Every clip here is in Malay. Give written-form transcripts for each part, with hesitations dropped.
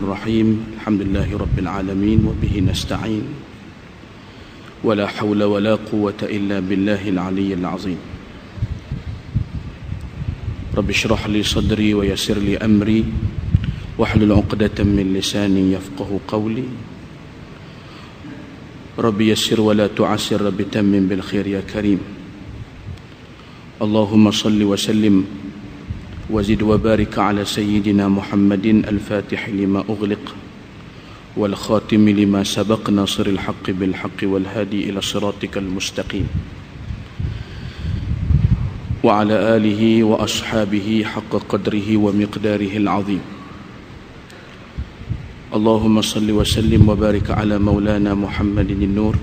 الرحيم الحمد لله رب العالمين وبه نستعين ولا حول ولا قوة إلا بالله العلي العظيم رب اشرح لي صدري ويسر لي أمري واحلل عقدة من لساني يفقه قولي رب يسر ولا تعسر رب تمم بالخير يا كريم اللهم صل وسلم وزد وبارك على سيدنا محمد الفاتح لما أغلق والخاتم لما سبق ناصر الحق بالحق والهادي إلى صراطك المستقيم وعلى آله وأصحابه حق قدره ومقداره العظيم اللهم صل وسلم وبارك على مولانا محمد النور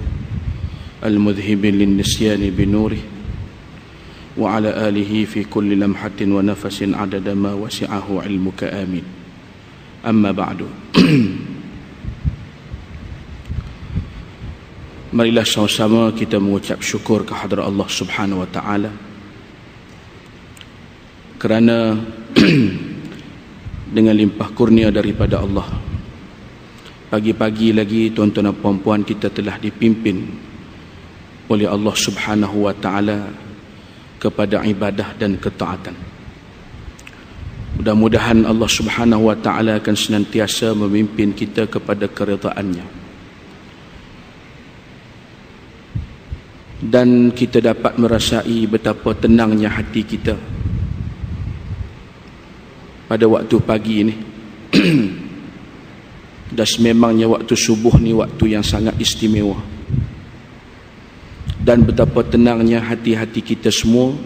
المذهب للنسيان بنوره وعلى آله في كل لمحة ونفس عدد ما وسعه علمك آمين أما بعد marilah sama-sama kita mengucap syukur kehadrat Allah Subhanahu wa taala kerana dengan limpah kurnia daripada Allah pagi-pagi lagi tuan-tuan dan puan-puan kita telah dipimpin oleh Allah Subhanahu wa taala kepada ibadah dan ketaatan. Mudah-mudahan Allah Subhanahu wa taala akan senantiasa memimpin kita kepada keridaan-Nya. Dan kita dapat merasai betapa tenangnya hati kita pada waktu pagi ini. Dan sememangnya waktu subuh ni waktu yang sangat istimewa. Dan betapa tenangnya hati-hati kita semua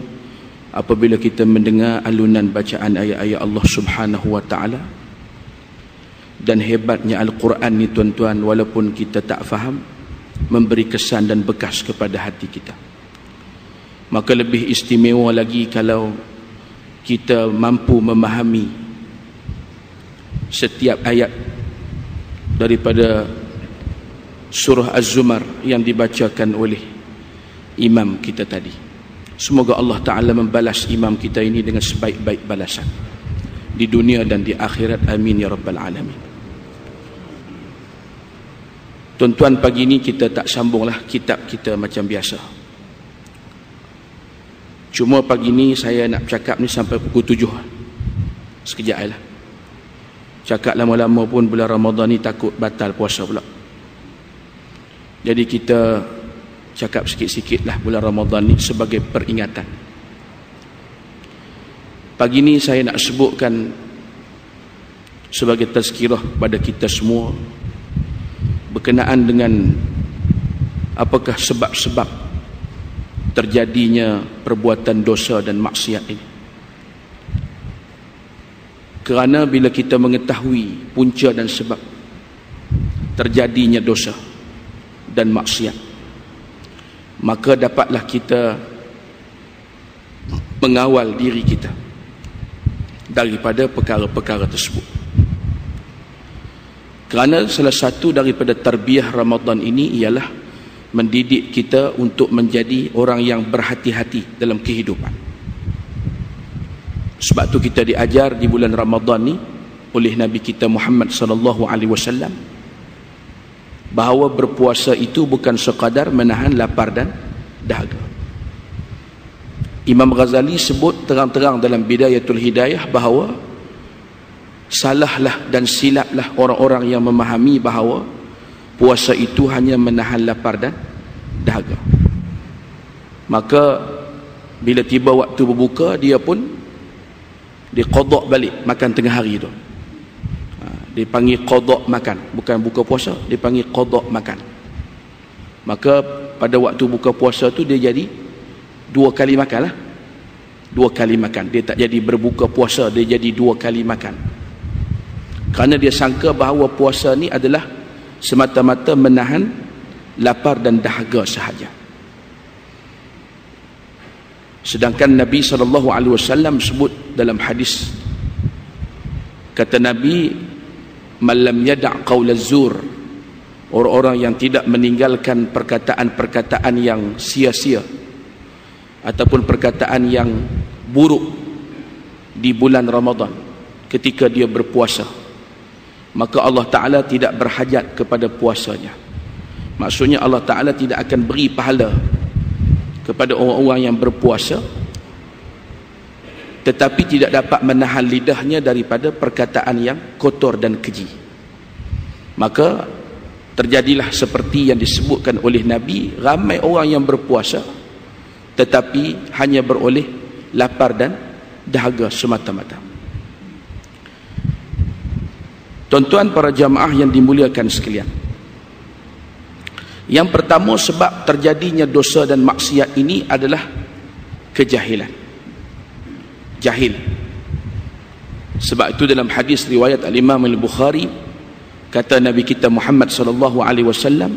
apabila kita mendengar alunan bacaan ayat-ayat Allah Subhanahu wa taala. Dan hebatnya Al-Quran ni tuan-tuan, walaupun kita tak faham, memberi kesan dan bekas kepada hati kita. Maka lebih istimewa lagi kalau kita mampu memahami setiap ayat daripada surah Az-Zumar yang dibacakan oleh imam kita tadi. Semoga Allah Ta'ala membalas imam kita ini dengan sebaik-baik balasan di dunia dan di akhirat. Amin ya Rabbal Alamin. Tuan-tuan, pagi ini kita tak sambunglah kitab kita macam biasa. Cuma pagi ini saya nak cakap ni sampai pukul 7. Sekejap lah. Cakap lama-lama pun bulan Ramadan ni takut batal puasa pula. Jadi kita cakap sikit-sikit lah bulan Ramadan ni sebagai peringatan. Pagi ni saya nak sebutkan sebagai tazkirah pada kita semua berkenaan dengan apakah sebab-sebab terjadinya perbuatan dosa dan maksiat ini. Kerana bila kita mengetahui punca dan sebab terjadinya dosa dan maksiat, maka dapatlah kita mengawal diri kita daripada perkara-perkara tersebut. Kerana salah satu daripada tarbiyah Ramadan ini ialah mendidik kita untuk menjadi orang yang berhati-hati dalam kehidupan. Sebab tu kita diajar di bulan Ramadan ni oleh Nabi kita Muhammad sallallahu alaihi wasallam bahawa berpuasa itu bukan sekadar menahan lapar dan dahaga. Imam Ghazali sebut terang-terang dalam Bidayatul Hidayah bahawa salahlah dan silaplah orang-orang yang memahami bahawa puasa itu hanya menahan lapar dan dahaga. Maka bila tiba waktu berbuka, dia pun diqadak balik makan tengah hari tu. Dipanggil qada makan, bukan buka puasa, dipanggil qada makan. Maka pada waktu buka puasa tu dia jadi 2 kali makan lah. 2 kali makan. Dia tak jadi berbuka puasa, dia jadi 2 kali makan. Kerana dia sangka bahawa puasa ni adalah semata-mata menahan lapar dan dahaga sahaja. Sedangkan Nabi SAW sebut dalam hadis, kata Nabi, man lam yada' qaul az-zur, orang-orang yang tidak meninggalkan perkataan-perkataan yang sia-sia ataupun perkataan yang buruk di bulan Ramadan ketika dia berpuasa, maka Allah Ta'ala tidak berhajat kepada puasanya. Maksudnya Allah Ta'ala tidak akan beri pahala kepada orang-orang yang berpuasa tetapi tidak dapat menahan lidahnya daripada perkataan yang kotor dan keji. Maka terjadilah seperti yang disebutkan oleh Nabi, ramai orang yang berpuasa tetapi hanya beroleh lapar dan dahaga semata-mata. Tuan-tuan para jamaah yang dimuliakan sekalian, yang pertama sebab terjadinya dosa dan maksiat ini adalah kejahilan. Jahil. Sebab itu dalam hadis riwayat al-Imam al-Bukhari, kata Nabi kita Muhammad sallallahu alaihi wasallam,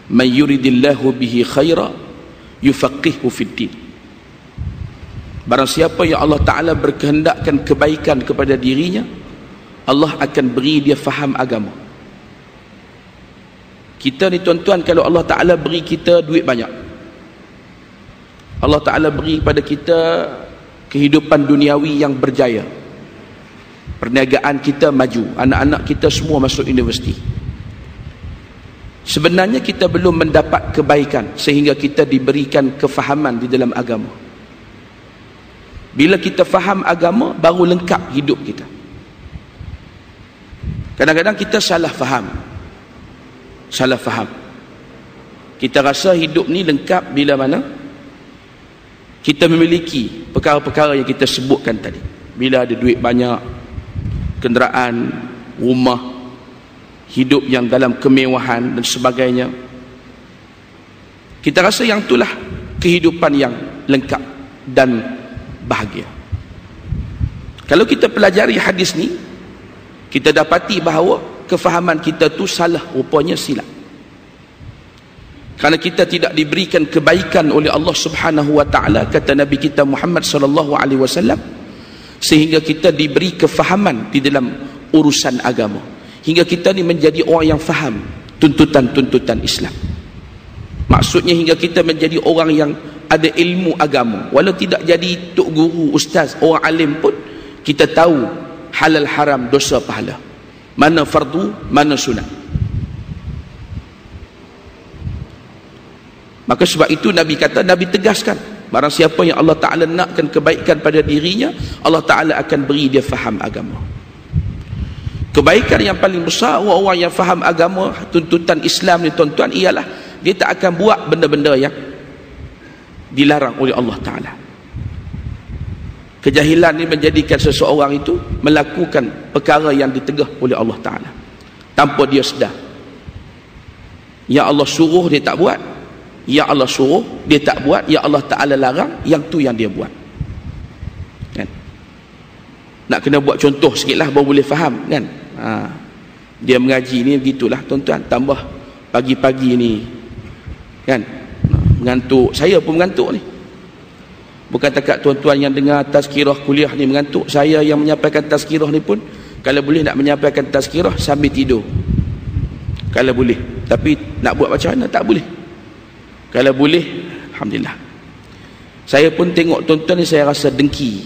"Man yuridillahu bihi khaira yufaqihu fid din." Barang siapa yang Allah Ta'ala berkehendakkan kebaikan kepada dirinya, Allah akan beri dia faham agama. Kita ni tuan-tuan, kalau Allah Ta'ala beri kita duit banyak, Allah Ta'ala beri pada kita kehidupan duniawi yang berjaya, perniagaan kita maju, anak-anak kita semua masuk universiti, sebenarnya kita belum mendapat kebaikan sehingga kita diberikan kefahaman di dalam agama. Bila kita faham agama, baru lengkap hidup kita. Kadang-kadang kita salah faham. Kita rasa hidup ni lengkap bila mana kita memiliki perkara-perkara yang kita sebutkan tadi. Bila ada duit banyak, kenderaan, rumah, hidup yang dalam kemewahan dan sebagainya, kita rasa yang itulah kehidupan yang lengkap dan bahagia. Kalau kita pelajari hadis ni, kita dapati bahawa kefahaman kita tu salah, rupanya silap. Kerana kita tidak diberikan kebaikan oleh Allah Subhanahu wa Ta'ala, kata Nabi kita Muhammad sallallahu alaihi wasallam, sehingga kita diberi kefahaman di dalam urusan agama, hingga kita ni menjadi orang yang faham tuntutan-tuntutan Islam. Maksudnya hingga kita menjadi orang yang ada ilmu agama, walau tidak jadi tok guru, ustaz, orang alim pun kita tahu halal haram, dosa pahala, mana fardu, mana sunat. Maka sebab itu Nabi kata, Nabi tegaskan, barang siapa yang Allah Ta'ala nakkan kebaikan pada dirinya, Allah Ta'ala akan beri dia faham agama. Kebaikan yang paling besar orang-orang yang faham agama, tuntutan Islam ni tuan-tuan, ialah dia tak akan buat benda-benda yang dilarang oleh Allah Ta'ala. Kejahilan ni menjadikan seseorang itu melakukan perkara yang ditegah oleh Allah Ta'ala tanpa dia sedar. Ya Allah suruh dia tak buat, ya Allah suruh dia tak buat, ya Allah Ta'ala larang, yang tu yang dia buat. Kan? Nak kena buat contoh sikit lah baru boleh faham kan. Dia mengaji ni begitulah tuan-tuan, tambah pagi-pagi ni kan, mengantuk. Saya pun mengantuk ni. Bukan takat tuan-tuan yang dengar tazkirah kuliah ni mengantuk, saya yang menyampaikan tazkirah ni pun kalau boleh nak menyampaikan tazkirah sambil tidur kalau boleh, tapi nak buat macam mana tak boleh. Kalau boleh, alhamdulillah. Saya pun tengok tuan-tuan ni, saya rasa dengki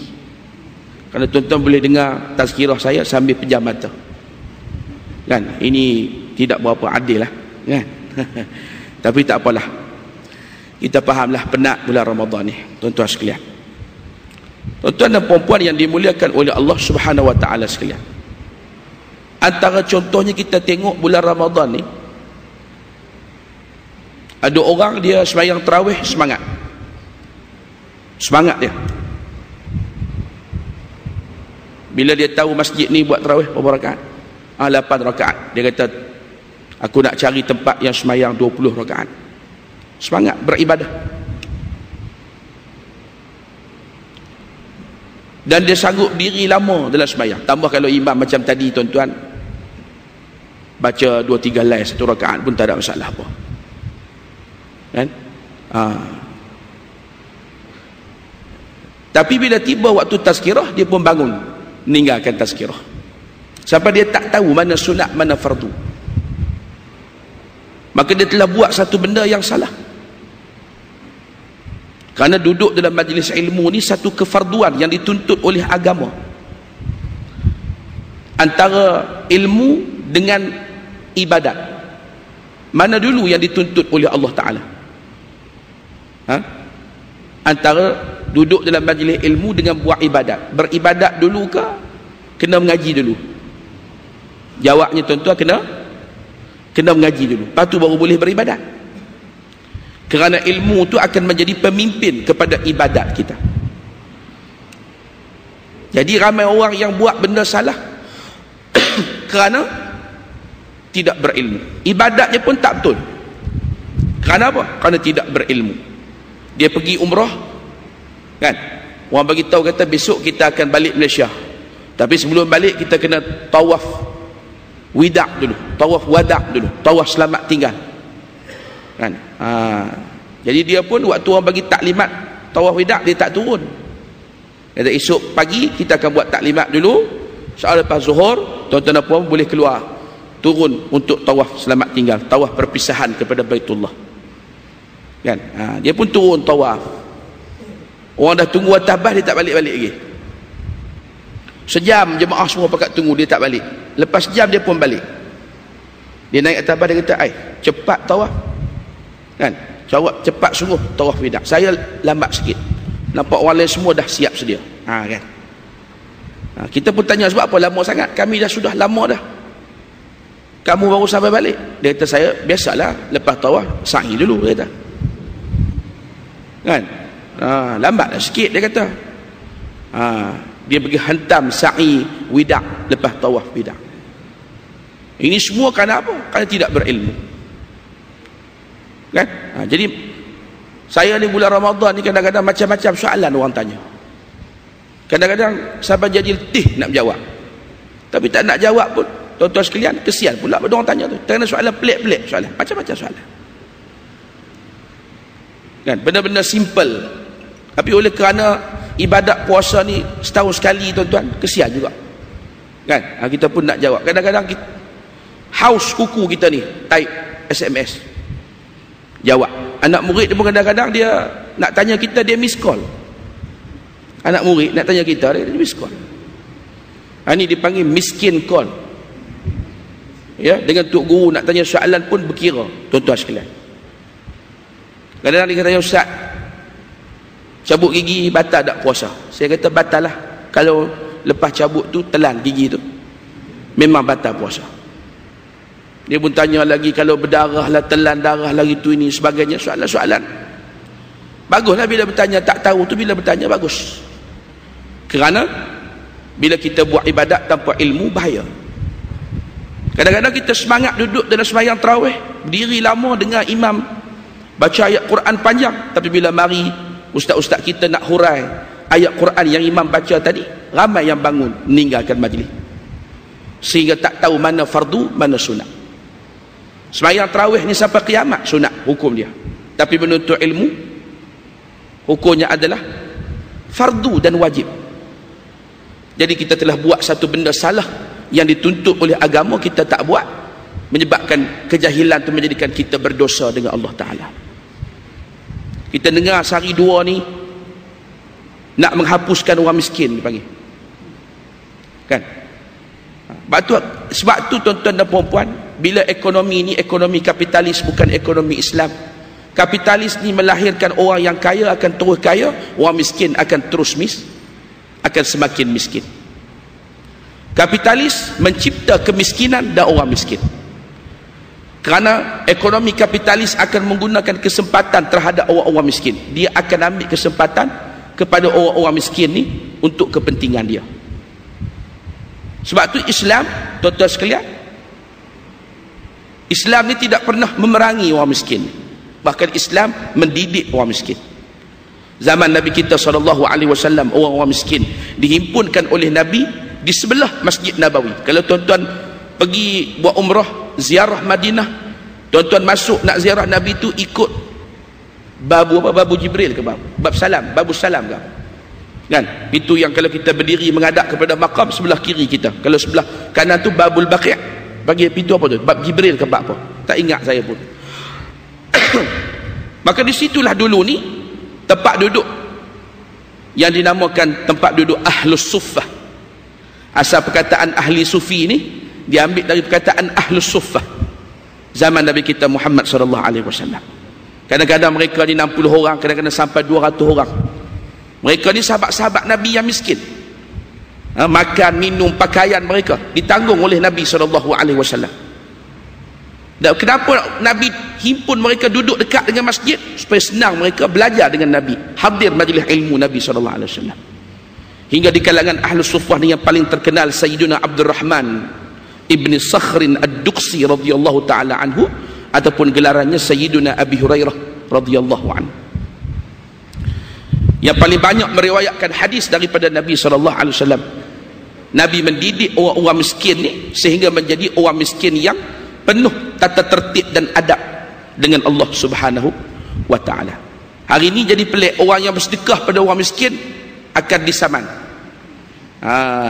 kerana tuan-tuan boleh dengar tazkirah saya sambil pejam mata kan. Ini tidak berapa adil lah kan. Tapi tak apalah, kita fahamlah penat bulan Ramadan ni tuan-tuan sekalian. Tuan-tuan dan puan-puan yang dimuliakan oleh Allah Subhanahu wa Ta'ala sekalian, antara contohnya kita tengok bulan Ramadan ni, ada orang dia sembahyang tarawih semangat dia. Bila dia tahu masjid ni buat tarawih berapa rakaat? 8 rakaat. Dia kata, aku nak cari tempat yang sembahyang 20 rakaat. Semangat beribadah. Dan dia sanggup diri lama dalam sembahyang. Tambah kalau imam macam tadi tuan-tuan, baca 2-3 helai 1 rakaat pun tak ada masalah apa kan. Tapi bila tiba waktu tazkirah, dia pun bangun meninggalkan tazkirah sampai dia tak tahu mana sunat mana fardu. Maka dia telah buat satu benda yang salah. Kerana duduk dalam majlis ilmu ni satu kefarduan yang dituntut oleh agama. Antara ilmu dengan ibadat. Mana dulu yang dituntut oleh Allah Ta'ala? Antara duduk dalam majlis ilmu dengan buat ibadat. Beribadat dulu ke kena mengaji dulu? Jawabnya tuan-tuan, kena mengaji dulu, lepas tu baru boleh beribadat. Kerana ilmu tu akan menjadi pemimpin kepada ibadat kita. Jadi ramai orang yang buat benda salah kerana tidak berilmu. Ibadatnya pun tak betul. Kerana apa? Kerana tidak berilmu. Dia pergi umrah, kan? Orang bagi tahu kata besok kita akan balik Malaysia. Tapi sebelum balik kita kena tawaf widak dulu, tawaf wadak dulu, tawaf selamat tinggal. Kan? Jadi dia pun waktu orang bagi taklimat tawaf widak, dia tak turun. Kata esok pagi kita akan buat taklimat dulu, soal lepas zuhur tuan-tuan dan puan boleh keluar turun untuk tawaf selamat tinggal, tawaf perpisahan kepada Baitullah. Kan? Dia pun turun tawaf. Orang dah tunggu atas bas, dia tak balik-balik lagi. Sejam jemaah semua pakat tunggu, dia tak balik. Lepas jam dia pun balik. Dia naik atas bas, dia kata, cepat tawaf. Kan? Jawab, cepat sungguh tawaf widak. Saya lambat sikit. Nampak orang lain semua dah siap sedia. Kan? Kita pun tanya, sebab apa lama sangat? Kami dah sudah lama dah. Kamu baru sampai balik. Dia kata, saya biasalah lepas tawaf sa'i dulu, dia kata. Kan? Lambatlah sikit, dia kata. Dia pergi hantam sa'i widak lepas tawaf widak. Ini semua kerana apa? Kerana tidak berilmu. Kan? Jadi saya ni bulan Ramadan ni kadang-kadang macam-macam soalan orang tanya. Kadang-kadang sampai jadi letih nak jawab. Tapi tak nak jawab pun, tuan-tuan sekalian, kesian pula pada orang tanya tu. Kerana soalan pelik-pelik, soalan macam-macam soalan. Kan? Benda-benda simple. Tapi oleh kerana ibadat puasa ni setahun sekali, tuan-tuan, kesian juga. Kan? Kita pun nak jawab. Kadang-kadang haus kuku kita ni type SMS, jawab. Anak murid dia pun kadang-kadang dia nak tanya kita, dia miss call. Anak murid nak tanya kita, dia miss call. Ini dipanggil miskin call. Ya, dengan tok guru nak tanya soalan pun berkira, tuan-tuan sekalian. Kadang-kadang dia kata, Ustaz, cabut gigi batal tak puasa? Saya kata batal lah. Kalau lepas cabut tu telan gigi tu, memang batal puasa. Dia pun tanya lagi, kalau berdarah lah, telan darah lagi tu ini sebagainya, soalan-soalan. Baguslah bila bertanya, tak tahu tu bila bertanya bagus. Kerana bila kita buat ibadat tanpa ilmu, bahaya. Kadang-kadang kita semangat duduk dalam sembahyang tarawih, berdiri lama dengar imam baca ayat Quran panjang, tapi bila mari ustaz-ustaz kita nak hurai ayat Quran yang imam baca tadi, ramai yang bangun meninggalkan majlis, sehingga tak tahu mana fardu mana sunat. Sembahyang tarawih ni sampai kiamat sunat hukum dia, tapi menuntut ilmu hukumnya adalah fardu dan wajib. Jadi kita telah buat satu benda salah yang dituntut oleh agama, kita tak buat, menyebabkan kejahilan itu menjadikan kita berdosa dengan Allah Ta'ala. Kita dengar sehari dua ni nak menghapuskan orang miskin dipanggil. Kan? Sebab tu tuan-tuan dan puan-puan, bila ekonomi ni ekonomi kapitalis, bukan ekonomi Islam. Kapitalis ni melahirkan orang yang kaya akan terus kaya, orang miskin akan terus akan semakin miskin. Kapitalis mencipta kemiskinan dan orang miskin. Kerana ekonomi kapitalis akan menggunakan kesempatan terhadap orang-orang miskin. Dia akan ambil kesempatan kepada orang-orang miskin ni untuk kepentingan dia. Sebab tu Islam, tuan-tuan sekalian, Islam ni tidak pernah memerangi orang miskin. Bahkan Islam mendidik orang miskin. Zaman Nabi kita SAW, orang-orang miskin dihimpunkan oleh Nabi di sebelah Masjid Nabawi. Kalau tuan-tuan pergi buat umrah, ziarah Madinah, tuan-tuan masuk nak ziarah Nabi tu ikut babu apa? Babu Jibril ke bab salam, babu salam ke? Kan? Itu yang kalau kita berdiri menghadap kepada makam, sebelah kiri kita. Kalau sebelah kanan tu babul Baqi'. Bagi pintu apa tu? Bab Jibril ke bab apa? Tak ingat saya pun. Maka di situlah dulu ni tempat duduk yang dinamakan tempat duduk Ahlus Suffah. Asal perkataan ahli sufi ni diambil dari perkataan Ahlus Suffah zaman Nabi kita Muhammad sallallahu alaihi wasallam. Kadang-kadang mereka ni 60 orang, kadang-kadang sampai 200 orang. Mereka ni sahabat-sahabat Nabi yang miskin. Makan, minum, pakaian mereka ditanggung oleh Nabi sallallahu alaihi wasallam. Dan kenapa Nabi himpun mereka duduk dekat dengan masjid? Supaya senang mereka belajar dengan Nabi, hadir majlis ilmu Nabi sallallahu alaihi wasallam. Hingga di kalangan Ahlus Suffah ni yang paling terkenal Sayyiduna Abdurrahman Ibn Sakhrin Ad-Duqsi radhiyallahu taala anhu, ataupun gelarannya Sayyiduna Abi Hurairah radhiyallahu anhu, yang paling banyak meriwayatkan hadis daripada Nabi sallallahu alaihi wasallam. Nabi mendidik orang-orang miskin ni sehingga menjadi orang miskin yang penuh tata tertib dan adab dengan Allah Subhanahu wa taala. Hari ini jadi pelik, orang yang bersedekah pada orang miskin akan disaman.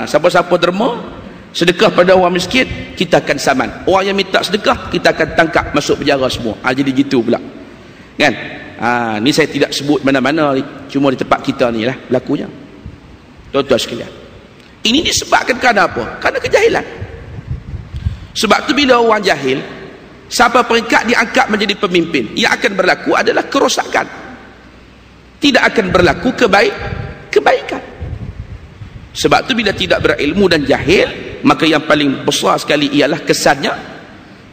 Siapa-siapa derma sedekah pada orang miskin, kita akan saman. Orang yang minta sedekah, kita akan tangkap masuk penjara semua. Jadi gitu pula kan. Ni saya tidak sebut mana-mana, cuma di tempat kita ni lah berlakunya, tuan-tuan sekalian. Ini disebabkan kerana apa? Kerana kejahilan. Sebab tu bila orang jahil, siapa peringkat diangkat menjadi pemimpin, yang akan berlaku adalah kerosakan, tidak akan berlaku kebaikan. Sebab tu bila tidak berilmu dan jahil, maka yang paling besar sekali ialah kesannya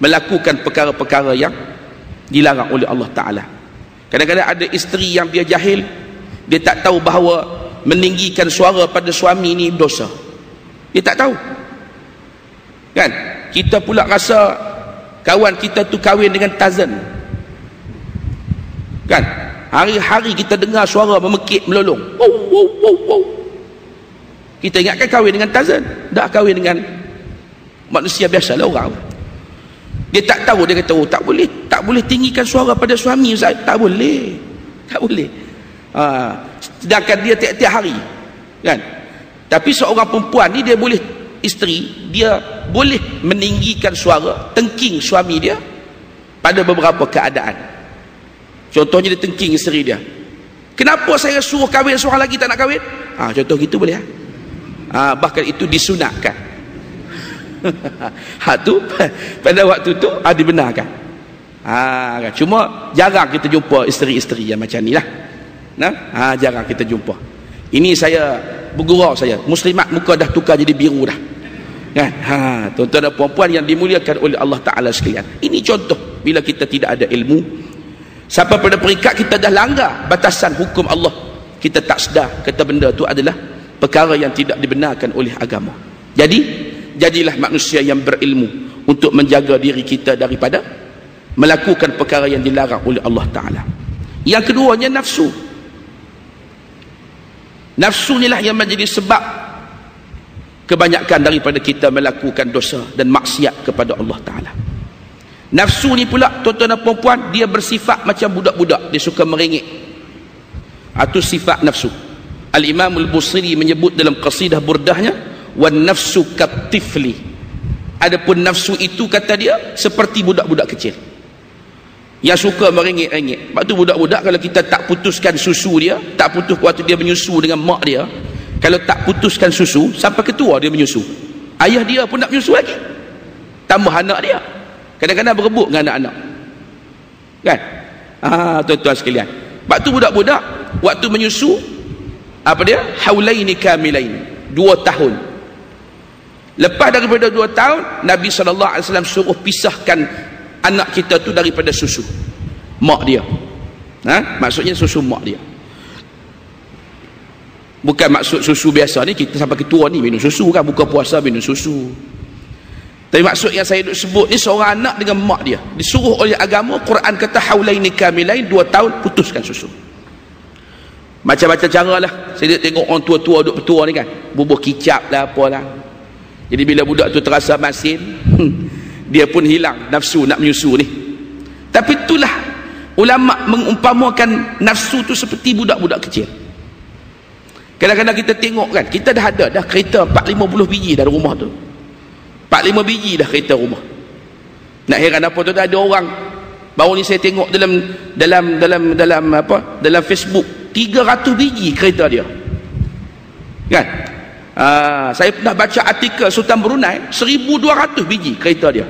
melakukan perkara-perkara yang dilarang oleh Allah Ta'ala. Kadang-kadang ada isteri yang dia jahil, dia tak tahu bahawa meninggikan suara pada suami ni dosa. Dia tak tahu kan. Kita pula rasa kawan kita tu kahwin dengan Tarzan kan, hari-hari kita dengar suara memekik melolong, wow, wow, wow, wow. Kita ingatkan kahwin dengan Tarzan, dah kahwin dengan manusia biasa lah orang. Dia tak tahu, dia kata, oh tak boleh tinggikan suara pada suami Ustaz. Tak boleh. Sedangkan dia tiap-tiap hari kan. Tapi seorang perempuan ni, dia boleh, isteri dia boleh meninggikan suara tengking suami dia pada beberapa keadaan. Contohnya dia tengking isteri dia, kenapa saya suruh kahwin seorang lagi tak nak kahwin? Contoh gitu boleh bahkan itu disunatkan. Tu pada waktu tu dibenarkan. Cuma jarang kita jumpa isteri-isteri yang macam ni lah. Jarang kita jumpa. Ini saya bergurau, saya muslimat muka dah tukar jadi biru dah kan. Tuan-tuan dan puan-puan yang dimuliakan oleh Allah Ta'ala sekalian, ini contoh bila kita tidak ada ilmu, sampai pada peringkat kita dah langgar batasan hukum Allah, kita tak sedar kata benda tu adalah perkara yang tidak dibenarkan oleh agama. Jadilah manusia yang berilmu untuk menjaga diri kita daripada melakukan perkara yang dilarang oleh Allah Ta'ala. Yang keduanya nafsu. Nafsu inilah yang menjadi sebab kebanyakan daripada kita melakukan dosa dan maksiat kepada Allah Ta'ala. Nafsu ni pula, tuan-tuan dan puan-puan, dia bersifat macam budak-budak, dia suka merengek. Itu sifat nafsu. Al-Imam Al-Busiri menyebut dalam qasidah burdahnya, wan nafsu katifli. Adapun nafsu itu, kata dia, seperti budak-budak kecil yang suka merengek-rengek. Sebab tu budak-budak kalau kita tak putuskan susu dia, tak putus waktu dia menyusu dengan mak dia, kalau tak putuskan susu sampai ketua dia menyusu, ayah dia pun nak menyusu lagi, tambah anak dia, kadang-kadang berebut dengan anak-anak kan. Tuan-tuan sekalian, sebab tu budak-budak waktu menyusu, apa dia, haulaini kamilain, 2 tahun. Lepas daripada 2 tahun, Nabi SAW suruh pisahkan anak kita tu daripada susu mak dia. Maksudnya susu mak dia, bukan maksud susu biasa ni kita sampai ketua ni minum susu kan, buka puasa minum susu. Tapi maksud yang saya duk sebut ni, seorang anak dengan mak dia disuruh oleh agama, Quran kata haulaini kamilain, 2 tahun putuskan susu. Macam-macam cara lah. Saya tengok orang tua-tua duk bertua ni kan, bubuh kicap lah apalah. Jadi bila budak tu terasa masin, dia pun hilang nafsu nak menyusu ni. Tapi itulah ulama mengumpamakan nafsu tu seperti budak-budak kecil. Kadang-kadang kita tengok kan, kita dah ada dah kereta 4-50 biji dah rumah tu, 4-5 biji dah kereta rumah. Nak heran apa tu, ada orang baru ni saya tengok dalam Facebook, 300 biji kereta dia kan. Saya pernah baca artikel Sultan Brunei, 1,200 biji kereta dia.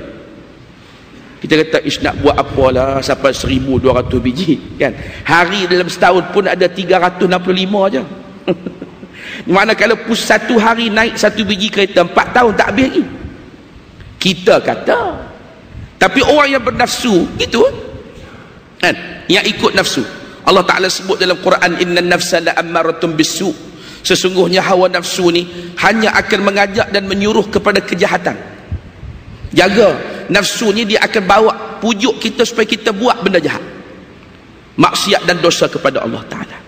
Kita kata nak buat apalah sampai 1,200 biji kan. Hari dalam setahun pun ada 365 aja. Mana kalau satu hari naik satu biji kereta, 4 tahun tak habis lagi. Kita kata. Tapi orang yang bernafsu gitu kan, yang ikut nafsu. Allah Ta'ala sebut dalam Quran, innan nafsa la'ammaratun bisu. Sesungguhnya hawa nafsu ni hanya akan mengajak dan menyuruh kepada kejahatan. Jaga nafsu ni, dia akan bawa pujuk kita supaya kita buat benda jahat, maksiat dan dosa kepada Allah Ta'ala.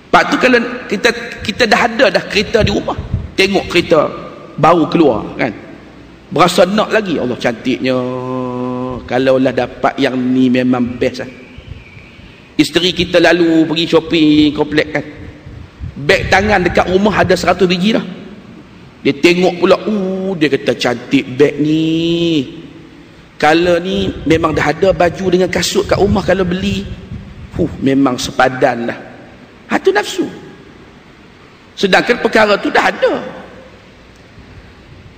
Lepas tu kalau kita dah ada dah kereta di rumah, tengok kereta baru keluar kan, berasa nak lagi, Allah cantiknya, kalaulah dapat yang ni memang best lah. Isteri kita lalu pergi shopping komplek kan, beg tangan dekat rumah ada 100 biji dah. Dia tengok pula, dia kata cantik beg ni, kalau ni memang dah ada baju dengan kasut kat rumah, kalau beli memang sepadan lah. Itu nafsu. Sedangkan perkara tu dah ada,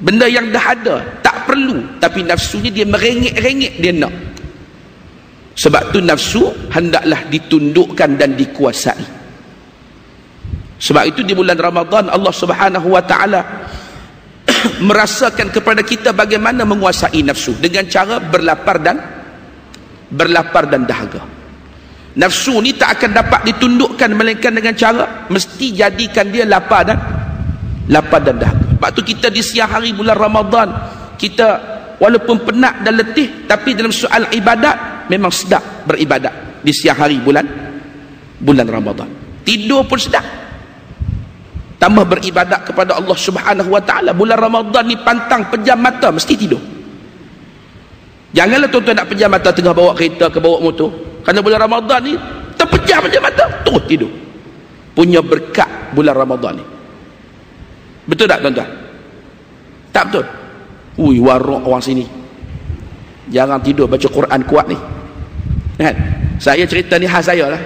benda yang dah ada tak perlu, tapi nafsunya dia merengek-rengek, dia nak. Sebab tu nafsu hendaklah ditundukkan dan dikuasai. Sebab itu di bulan Ramadan Allah Subhanahu wa taala merasakan kepada kita bagaimana menguasai nafsu dengan cara berlapar dan dahaga. Nafsu ni tak akan dapat ditundukkan melainkan dengan cara mesti jadikan dia lapar dan dahaga. Sebab tu kita di siang hari bulan Ramadan, kita walaupun penat dan letih, tapi dalam soal ibadat memang sedap beribadat di siang hari bulan Ramadan. Tidur pun sedap, tambah beribadat kepada Allah Subhanahu wa taala. Bulan Ramadan ni pantang pejam mata, mesti tidur. Janganlah tuan-tuan nak pejam mata tengah bawa kereta ke bawa motor. Kerana bulan Ramadan ni terpejam pejam mata, terus tidur. Punya berkat bulan Ramadan ni. Betul tak tuan-tuan? Tak betul? Warok orang sini jarang tidur baca Quran kuat ni kan? Saya cerita ni khas saya lah.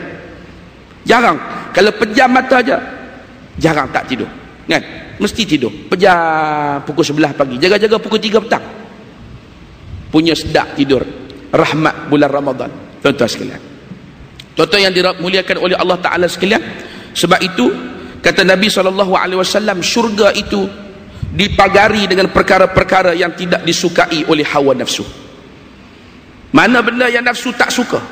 Jarang, kalau pejam mata aja jarang tak tidur kan, mesti tidur. Pejam pukul 11 pagi, jaga-jaga pukul 3 petang. Punya sedap tidur. Rahmat bulan Ramadan tuan-tuan sekalian, tuan-tuan yang dimuliakan oleh Allah Ta'ala sekalian. Sebab itu kata Nabi SAW, syurga itu dipagari dengan perkara-perkara yang tidak disukai oleh hawa nafsu. Mana benda yang nafsu tak suka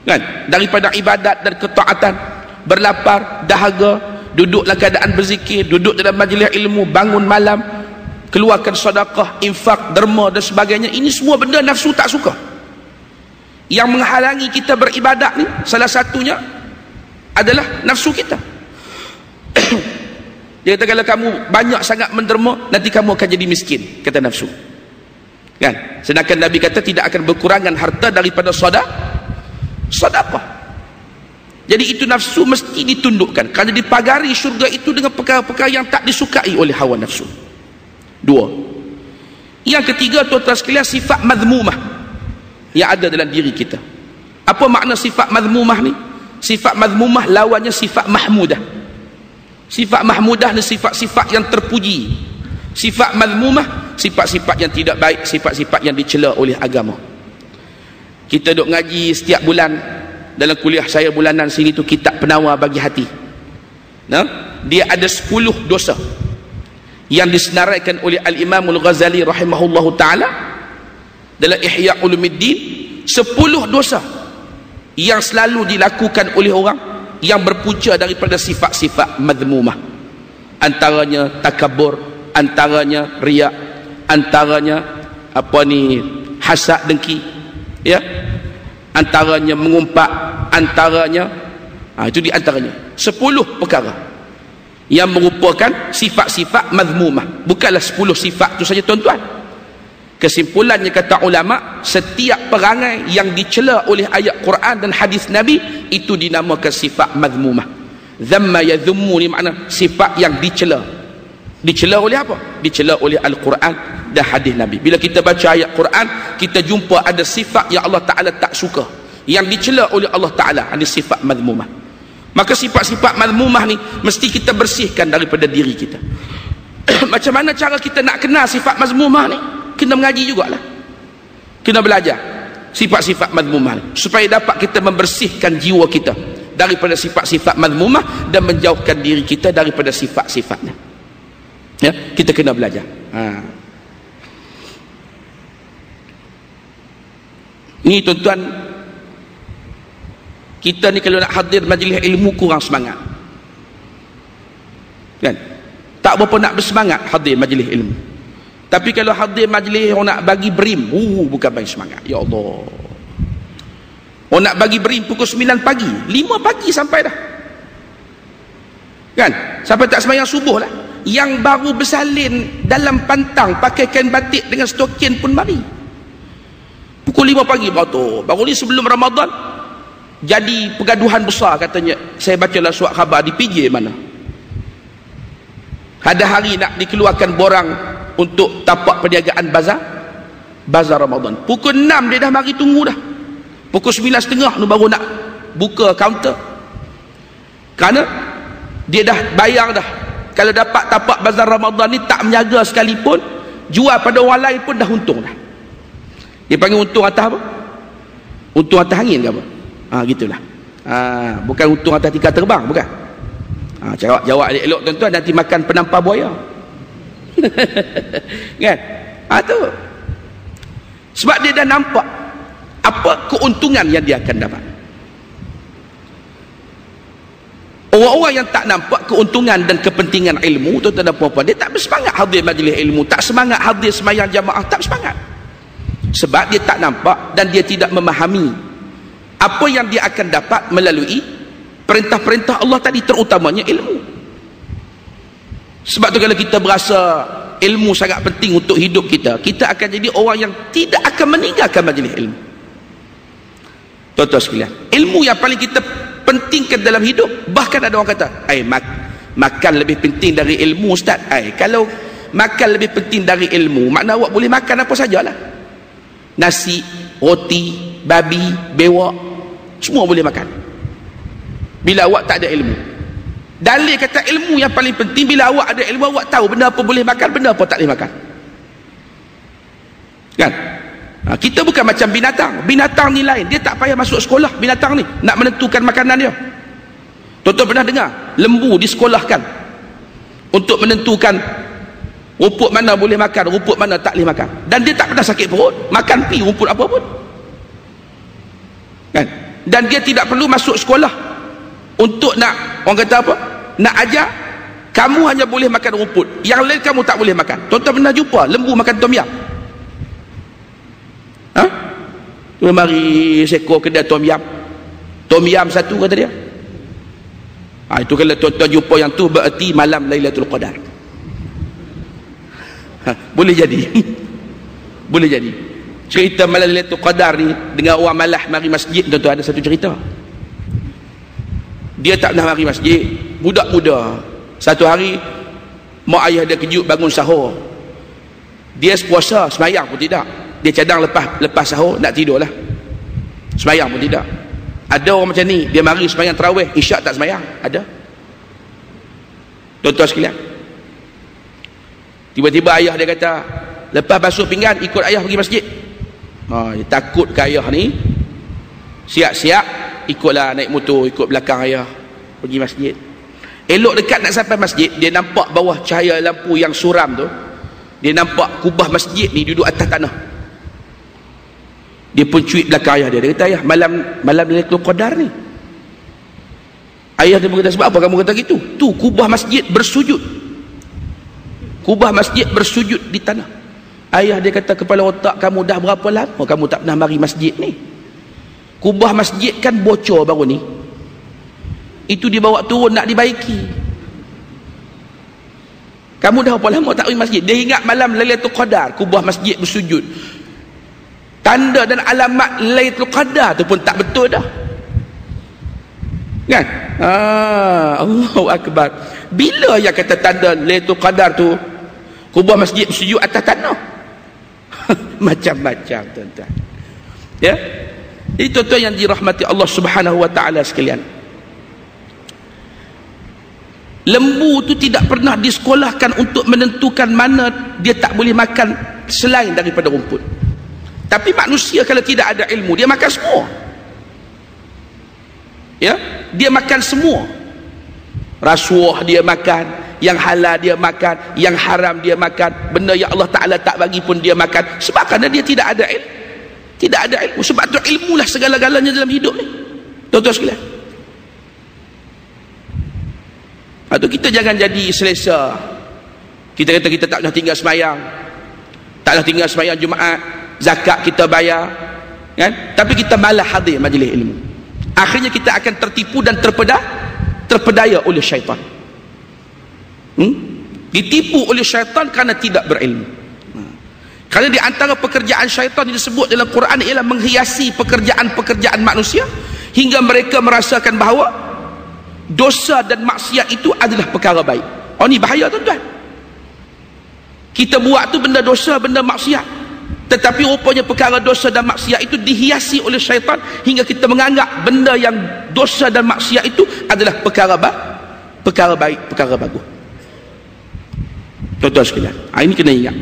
kan, daripada ibadat dan ketaatan, berlapar, dahaga, duduk dalam keadaan berzikir, duduk dalam majlis ilmu, bangun malam, keluarkan sedekah, infak, derma dan sebagainya. Ini semua benda nafsu tak suka. Yang menghalangi kita beribadat ni salah satunya adalah nafsu kita. Dia kata kalau kamu banyak sangat menderma, nanti kamu akan jadi miskin, kata nafsu kan. Sedangkan Nabi kata tidak akan berkurangan harta daripada sedekah. Jadi itu nafsu mesti ditundukkan, kerana dipagari syurga itu dengan perkara-perkara yang tak disukai oleh hawa nafsu. 2. Yang ketiga tuan-tuan sekalian, sifat mazmumah yang ada dalam diri kita. Apa makna sifat mazmumah ni? Sifat mazmumah lawannya sifat mahmudah. Sifat mahmudah ni sifat-sifat yang terpuji. Sifat mazmumah sifat-sifat yang tidak baik, sifat-sifat yang dicela oleh agama. Kita duk ngaji setiap bulan dalam kuliah saya bulanan sini tu, kitab penawar bagi hati. Dia ada 10 dosa yang disenaraikan oleh Al-Imam Al-Ghazali rahimahullahu ta'ala dalam Ihya Ulumuddin. 10 dosa yang selalu dilakukan oleh orang yang berpunca daripada sifat-sifat mazmumah. Antaranya takabur, antaranya riak, antaranya hasad, dengki, ya, antaranya mengumpat, antaranya itu di antaranya 10 perkara yang merupakan sifat-sifat mazmumah. Bukanlah 10 sifat tu saja tuan-tuan. Kesimpulannya kata ulama, setiap perangai yang dicela oleh ayat Quran dan hadis Nabi itu dinamakan sifat mazmumah. Dhamma yadhummu ni makna sifat yang dicela. Dicela oleh apa? Dicela oleh Al-Quran dan hadis Nabi. Bila kita baca ayat Quran, kita jumpa ada sifat yang Allah Ta'ala tak suka, yang dicela oleh Allah Ta'ala, ada sifat mazmumah. Maka sifat-sifat mazmumah ni mesti kita bersihkan daripada diri kita. Macam mana cara kita nak kenal sifat mazmumah ni? Kena mengaji jugalah, kena belajar sifat-sifat mazmumah ni, supaya dapat kita membersihkan jiwa kita daripada sifat-sifat mazmumah dan menjauhkan diri kita daripada sifat-sifatnya. Ya, kita kena belajar. Ni tuan-tuan, kita ni kalau nak hadir majlis ilmu kurang semangat, kan? Tak berapa nak bersemangat hadir majlis ilmu. Tapi kalau hadir majlis orang nak bagi berim, bukan main semangat. Ya Allah, orang nak bagi berim pukul 9 pagi, 5 pagi sampai dah, kan? Sampai tak sembahyang subuh lah. Yang baru bersalin dalam pantang pakai kain batik dengan stokin pun mari pukul 5 pagi. Baru ni sebelum Ramadan jadi pergaduhan besar, katanya. Saya bacalah surat khabar di PJ mana ada hari nak dikeluarkan borang untuk tapak perniagaan bazar Ramadan. Pukul 6 dia dah mari tunggu dah. Pukul 9.30 baru nak buka kaunter, kerana dia dah bayar dah. Kalau dapat tapak bazar Ramadan ni tak menjaga sekalipun, jual pada orang lain pun dah untung dah. Dia panggil untung atas apa? Untung atas angin ke apa? Gitulah. Bukan untung atas tikar terbang, bukan. Jawab elok-elok tuan-tuan, nanti makan penampar buaya. Kan? Tu. Sebab dia dah nampak apa keuntungan yang dia akan dapat. Orang-orang yang tak nampak keuntungan dan kepentingan ilmu, tuan-tuan dan puan-puan, dia tak bersemangat hadir majlis ilmu, tak semangat hadir sembahyang jamaah, tak bersemangat. Sebab dia tak nampak dan dia tidak memahami apa yang dia akan dapat melalui perintah-perintah Allah tadi, terutamanya ilmu. Sebab tu kalau kita berasa ilmu sangat penting untuk hidup kita, kita akan jadi orang yang tidak akan meninggalkan majlis ilmu. Tuan-tuan sekalian, ilmu yang paling kita pentingkan dalam hidup. Bahkan ada orang kata, makan lebih penting dari ilmu, ustaz. Kalau makan lebih penting dari ilmu, makna awak boleh makan apa sajalah. Nasi, roti, babi, bewak, semua boleh makan bila awak tak ada ilmu. Dalil kata ilmu yang paling penting, bila awak ada ilmu, awak tahu benda apa boleh makan, benda apa tak boleh makan, kan? Kita bukan macam binatang. Binatang ni lain, dia tak payah masuk sekolah. Binatang ni nak menentukan makanan dia. Tuan-tuan pernah dengar lembu disekolahkan untuk menentukan rumput mana boleh makan, rumput mana tak boleh makan, dan dia tak pernah sakit perut, makan pi rumput apa pun, kan? Dan dia tidak perlu masuk sekolah untuk nak, orang kata apa, nak ajar kamu hanya boleh makan rumput, yang lain kamu tak boleh makan. Tuan-tuan pernah jumpa lembu makan tom yam? Mari seekor kedai tom yam satu, kata dia. Itu kalau tuan-tuan jumpa yang tu, bererti malam Lailatul Qadar. Boleh jadi. Boleh jadi. Cerita malam Lailatul Qadar ni dengan orang malah mari masjid, tuan-tuan, ada satu cerita. Dia tak pernah mari masjid, budak muda. Satu hari mak ayah dia kejut bangun sahur. Dia puasa, semayang pun tidak. Dia cadang lepas sahur nak tidur lah, semayang pun tidak. Ada orang macam ni, dia mari semayang tarawih, isyak tak semayang. Ada. Tuan-tuan sekalian, tiba-tiba ayah dia kata, lepas basuh pinggan ikut ayah pergi masjid. Dia takut ke ayah ni, siap-siap ikutlah, naik motor ikut belakang ayah pergi masjid. Elok dekat nak sampai masjid, dia nampak bawah cahaya lampu yang suram tu, dia nampak kubah masjid ni duduk atas tanah. Dia pun cuit belakang ayah dia. Dia kata, ayah, malam Lailatul Qadar ni. Ayah dia berkata, sebab apa kamu kata gitu? Tu kubah masjid bersujud. Kubah masjid bersujud di tanah. Ayah dia kata, kepala otak kamu dah berapa lama kamu tak pernah mari masjid ni? Kubah masjid kan bocor baru ni, itu dibawa turun nak dibaiki. Kamu dah berapa lama tak pergi masjid? Dia ingat malam Lailatul Qadar, kubah masjid bersujud. Tanda dan alamat Lailatul Qadar tu pun tak betul dah, kan? Allahu Akbar. Bila yang kata tanda Lailatul Qadar tu kubah masjid bersujud atas tanah? Macam-macam, tuan-tuan. Ya, jadi tuan-tuan yang dirahmati Allah Subhanahu wa taala sekalian, Lembu tu tidak pernah disekolahkan untuk menentukan mana dia tak boleh makan selain daripada rumput. Tapi manusia kalau tidak ada ilmu, dia makan semua. Ya, dia makan semua. Rasuah dia makan, yang halal dia makan, yang haram dia makan, benda yang Allah Ta'ala tak bagi pun dia makan. Sebab kerana dia tidak ada ilmu. Tidak ada ilmu. Sebab tu ilmulah segala-galanya dalam hidup ni, tuan-tuan sekalian. Atau kita jangan jadi selesa. Kita kata kita tak nak tinggal semayang, tak nak tinggal semayang Jumaat, zakat kita bayar, kan? Tapi kita malah hadir majlis ilmu. Akhirnya kita akan tertipu dan terpedaya oleh syaitan. Ditipu oleh syaitan kerana tidak berilmu. Kerana di antara pekerjaan syaitan yang disebut dalam Quran ialah menghiasi pekerjaan-pekerjaan manusia hingga mereka merasakan bahawa dosa dan maksiat itu adalah perkara baik. Oh, ni bahaya tuan-tuan. Kita buat tu benda dosa, benda maksiat, tetapi rupanya perkara dosa dan maksiat itu dihiasi oleh syaitan hingga kita menganggap benda yang dosa dan maksiat itu adalah perkara baik, perkara bagus. Tuan-tuan sekalian, ini kena ingat.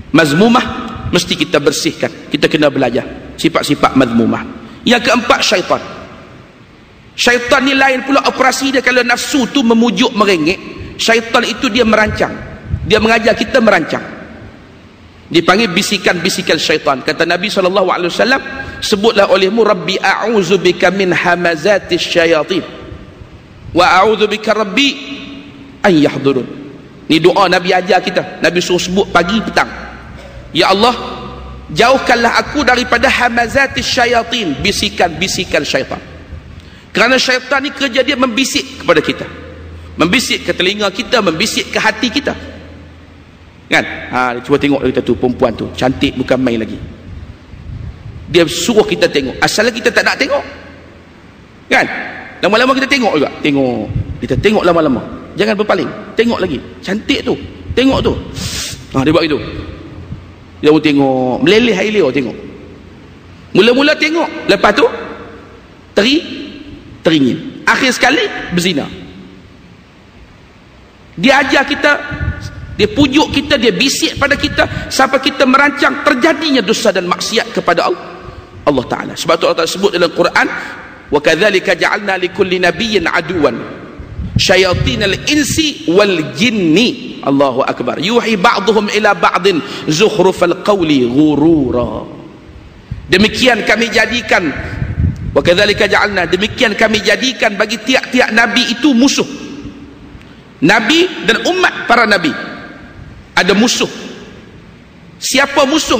Mazmumah mesti kita bersihkan. Kita kena belajar sifat-sifat mazmumah. Yang keempat, syaitan. Syaitan ni lain pula operasi dia. Kalau nafsu tu memujuk merengek, syaitan itu dia merancang. Dia mengajar kita merancang. Dipanggil bisikan-bisikan syaitan. Kata Nabi SAW, sebutlah olehmu, Rabbi a'udzubika min hamazatis syayatin wa a'udzubika Rabbi an yahdurun. Ni doa Nabi ajar kita. Nabi suruh sebut pagi petang. Ya Allah, jauhkanlah aku daripada hamazatis syayatin, bisikan-bisikan syaitan. Kerana syaitan ni kerja dia membisik kepada kita, membisik ke telinga kita, membisik ke hati kita, kan? Cuba tengok kita tu, perempuan tu cantik bukan main lagi. Dia suruh kita tengok, asalnya kita tak nak tengok, kan? Lama-lama kita tengok juga. Kita tengok lama-lama, jangan berpaling, tengok lagi, cantik tu, tengok tu. Dia buat gitu. Dia pun tengok, meleleh air liur tengok. Mula-mula tengok, lepas tu teringin, akhir sekali berzina. Dia ajar kita, dia pujuk kita, dia bisik pada kita sampai kita merancang terjadinya dosa dan maksiat kepada Allah Ta'ala. Sebab tu Allah Ta'ala sebut dalam Quran, wa kadzalika ja'alna likulli nabiyyin aduwan syayatinal insi wal jinni. Allahu akbar. Yuhi ba'dhum ila ba'din zukhrufal qawli ghurura. Demikian kami jadikan, wa kadzalika ja'alna, demikian kami jadikan bagi tiap-tiap nabi itu musuh. Nabi dan umat para nabi ada musuh. Siapa musuh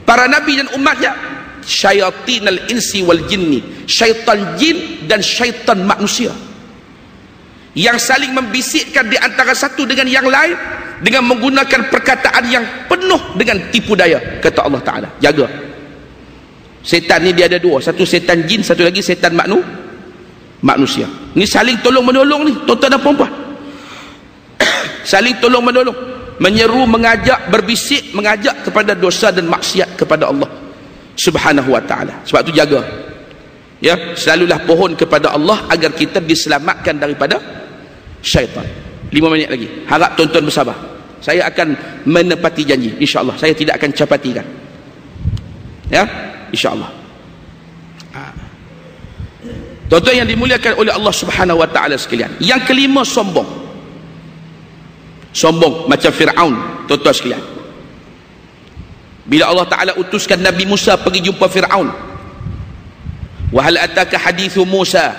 para nabi dan umatnya? Syayatinal insi wal jinni, syaitan jin dan syaitan manusia, yang saling membisikkan di antara satu dengan yang lain dengan menggunakan perkataan yang penuh dengan tipu daya. Kata Allah Ta'ala, jaga. Setan ni dia ada dua, satu setan jin, satu lagi setan manusia. Ni saling tolong menolong ni, tuan-tuan dan puan-puan. Saling tolong menolong, menyeru, mengajak, berbisik, mengajak kepada dosa dan maksiat kepada Allah Subhanahu wa Ta'ala. Sebab tu jaga, ya, selalulah pohon kepada Allah agar kita diselamatkan daripada syaitan. 5 minit lagi, harap tuan-tuan bersabar. Saya akan menepati janji, insya-Allah. Saya tidak akan capatikan, ya, insya-Allah. Tuan-tuan yang dimuliakan oleh Allah Subhanahu wa Ta'ala sekalian, yang kelima, sombong. Sombong macam Fir'aun, tuan-tuan sekalian. Bila Allah Ta'ala utuskan Nabi Musa pergi jumpa Fir'aun, wa hal ataka hadithu Musa,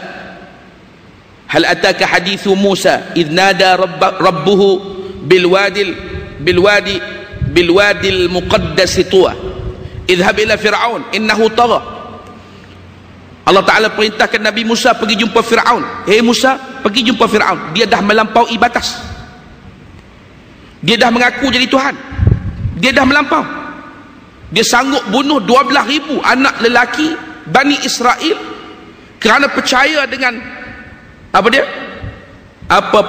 hal ataka hadithu Musa idh nada rabbuhu bilwadil muqaddas tuwa idhhab ila Fir'aun innahu tagha. Allah Ta'ala perintahkan Nabi Musa pergi jumpa Fir'aun. Hei Musa, pergi jumpa Fir'aun, dia dah melampaui batas, dia dah mengaku jadi Tuhan, dia dah melampau. Dia sanggup bunuh 12,000 anak lelaki Bani Israel kerana percaya dengan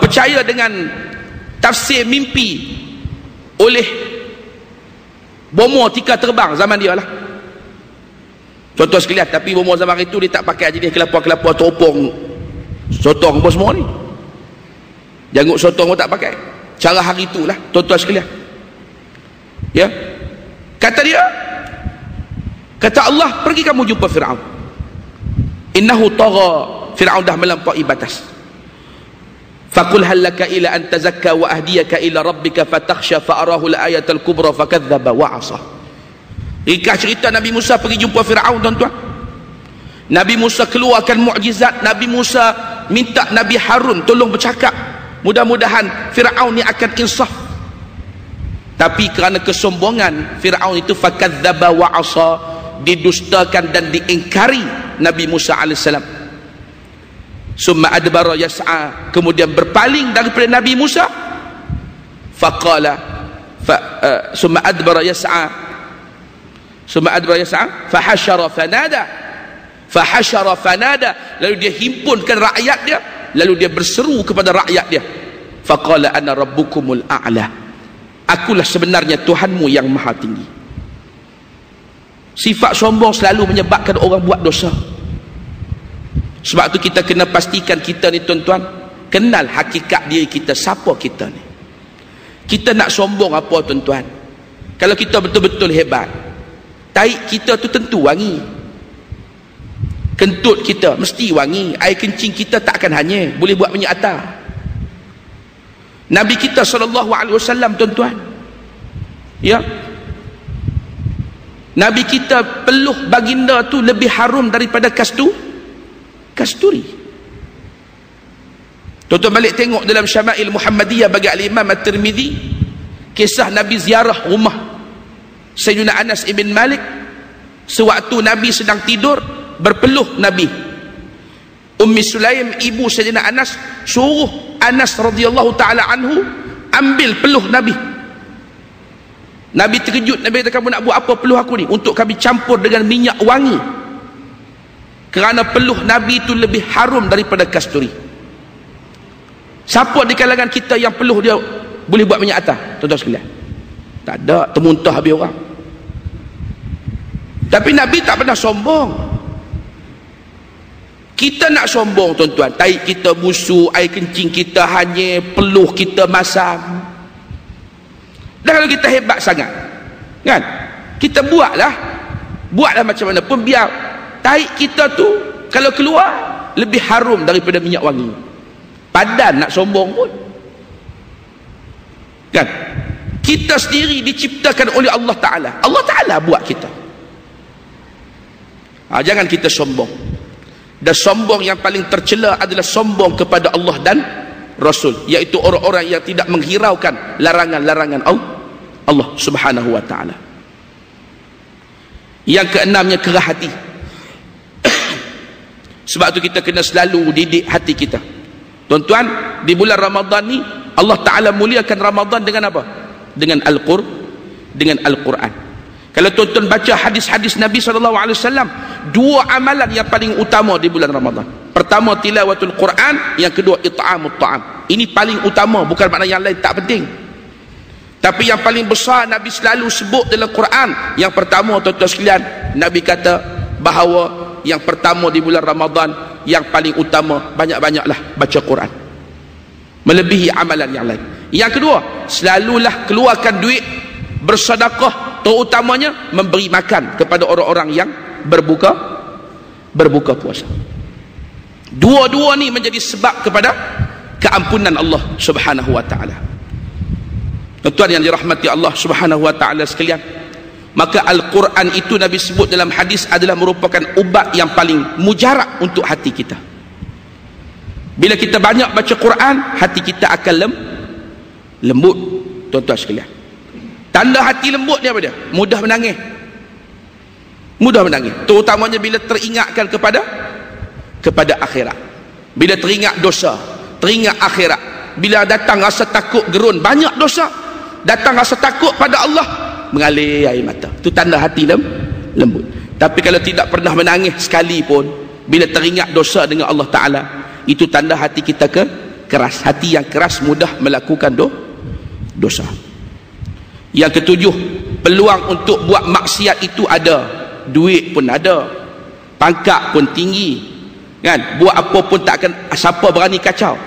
percaya dengan tafsir mimpi oleh bomo tika terbang zaman dia lah, tuan-tuan sekalian. Tapi bomo zaman itu dia tak pakai jenis kelapa-kelapa teropong, sotong apa semua ni. Janggut sotong pun tak pakai. Cara hari itulah tuan-tuan sekalian. Ya. Kata dia, kata Allah, pergi kamu jumpa Firaun. Innahu tagha, Firaun dah melampaui batas. Faqul hal laka ila an tazakka wa ahdiyaka ila rabbika fatakhsha fa arahu al-ayat al-kubra fakadzdzaba wa 'asa. Ringkas cerita Nabi Musa pergi jumpa Firaun, tuan-tuan. Nabi Musa keluarkan mukjizat, Nabi Musa minta Nabi Harun tolong bercakap. Mudah-mudahan Firaun ni akan insaf. Tapi kerana kesombongan Firaun itu fakadzdzaba wa 'asa, didustakan dan diingkari Nabi Musa alaihissalam. Summa adbara yas'a, kemudian berpaling daripada Nabi Musa. Faqala summa adbara yas'a fahashara fanada, lalu dia himpunkan rakyat dia, lalu dia berseru kepada rakyat dia. Faqala ana rabbukumul a'la, akulah sebenarnya Tuhanmu yang maha tinggi. Sifat sombong selalu menyebabkan orang buat dosa. Sebab tu kita kena pastikan kita ni, tuan-tuan, kenal hakikat diri kita, siapa kita ni. Kita nak sombong apa, tuan-tuan? Kalau kita betul-betul hebat, taik kita tu tentu wangi, kentut kita mesti wangi, air kencing kita takkan hanya boleh buat minyak atar. Nabi kita SAW, tuan-tuan, ya, Nabi kita peluh baginda tu lebih harum daripada kasturi. Tuan-tuan balik tengok dalam Syama'il Muhammadiyah bagi Al-Imam At-Tirmidzi, kisah Nabi ziarah rumah Sayyidina Anas ibn Malik. Sewaktu Nabi sedang tidur, berpeluh Nabi. Ummi Sulaim, ibu Sayyidina Anas, suruh Anas radhiyallahu ta'ala anhu ambil peluh Nabi. Nabi terkejut. Nabi kata, kamu nak buat apa peluh aku ni? Untuk kami campur dengan minyak wangi. Kerana peluh Nabi itu lebih harum daripada kasturi. Siapa di kalangan kita yang peluh dia boleh buat minyak atar, tuan-tuan sekalian? Tak ada, termuntah habis orang. Tapi Nabi tak pernah sombong. Kita nak sombong, tuan-tuan, taik kita busuk, air kencing kita hanyir, peluh kita masam. Dan kalau kita hebat sangat, kan, kita buatlah macam mana pun, biar taik kita tu kalau keluar lebih harum daripada minyak wangi. Padan nak sombong pun, kan? Kita sendiri diciptakan oleh Allah Ta'ala. Allah Ta'ala buat kita. Jangan kita sombong. Dan sombong yang paling tercela adalah sombong kepada Allah dan Rasul, iaitu orang-orang yang tidak menghiraukan larangan-larangan Allah Subhanahu wa Ta'ala. Yang keenamnya, kerah hati. Sebab tu kita kena selalu didik hati kita, tuan-tuan. Di bulan Ramadan ni Allah Ta'ala muliakan Ramadan dengan apa? Dengan Al-Quran. Kalau tuan-tuan baca hadis-hadis Nabi SAW, dua amalan yang paling utama di bulan Ramadan. Pertama tilawatul Quran, yang kedua it'amut ta'am. Ini paling utama, bukan makna yang lain tak penting. Tapi yang paling besar Nabi selalu sebut dalam Quran. Yang pertama, tuan-tuan sekalian, Nabi kata bahawa yang pertama di bulan Ramadan, yang paling utama, banyak-banyaklah baca Quran, melebihi amalan yang lain. Yang kedua, selalulah keluarkan duit bersedekah, terutamanya memberi makan kepada orang-orang yang berbuka puasa. Dua-dua ni menjadi sebab kepada keampunan Allah Subhanahu wa Ta'ala. Tuan-tuan yang dirahmati Allah Subhanahu wa Ta'ala sekalian, maka Al-Quran itu Nabi sebut dalam hadis adalah merupakan ubat yang paling mujarab untuk hati kita. Bila kita banyak baca Quran, hati kita akan lembut, tuan-tuan sekalian. Tanda hati lembut ni apa dia? Mudah menangis. Terutamanya bila teringatkan kepada akhirat. Bila teringat dosa, teringat akhirat. Bila datang rasa takut gerun, banyak dosa, datang rasa takut pada Allah, mengalir air mata. Itu tanda hati lembut. Tapi kalau tidak pernah menangis sekali pun, bila teringat dosa dengan Allah Ta'ala, itu tanda hati kita keras. Hati yang keras mudah melakukan dosa. Yang ketujuh, peluang untuk buat maksiat itu ada. Duit pun ada, pangkat pun tinggi, kan? Buat apa pun tak akan siapa berani kacau.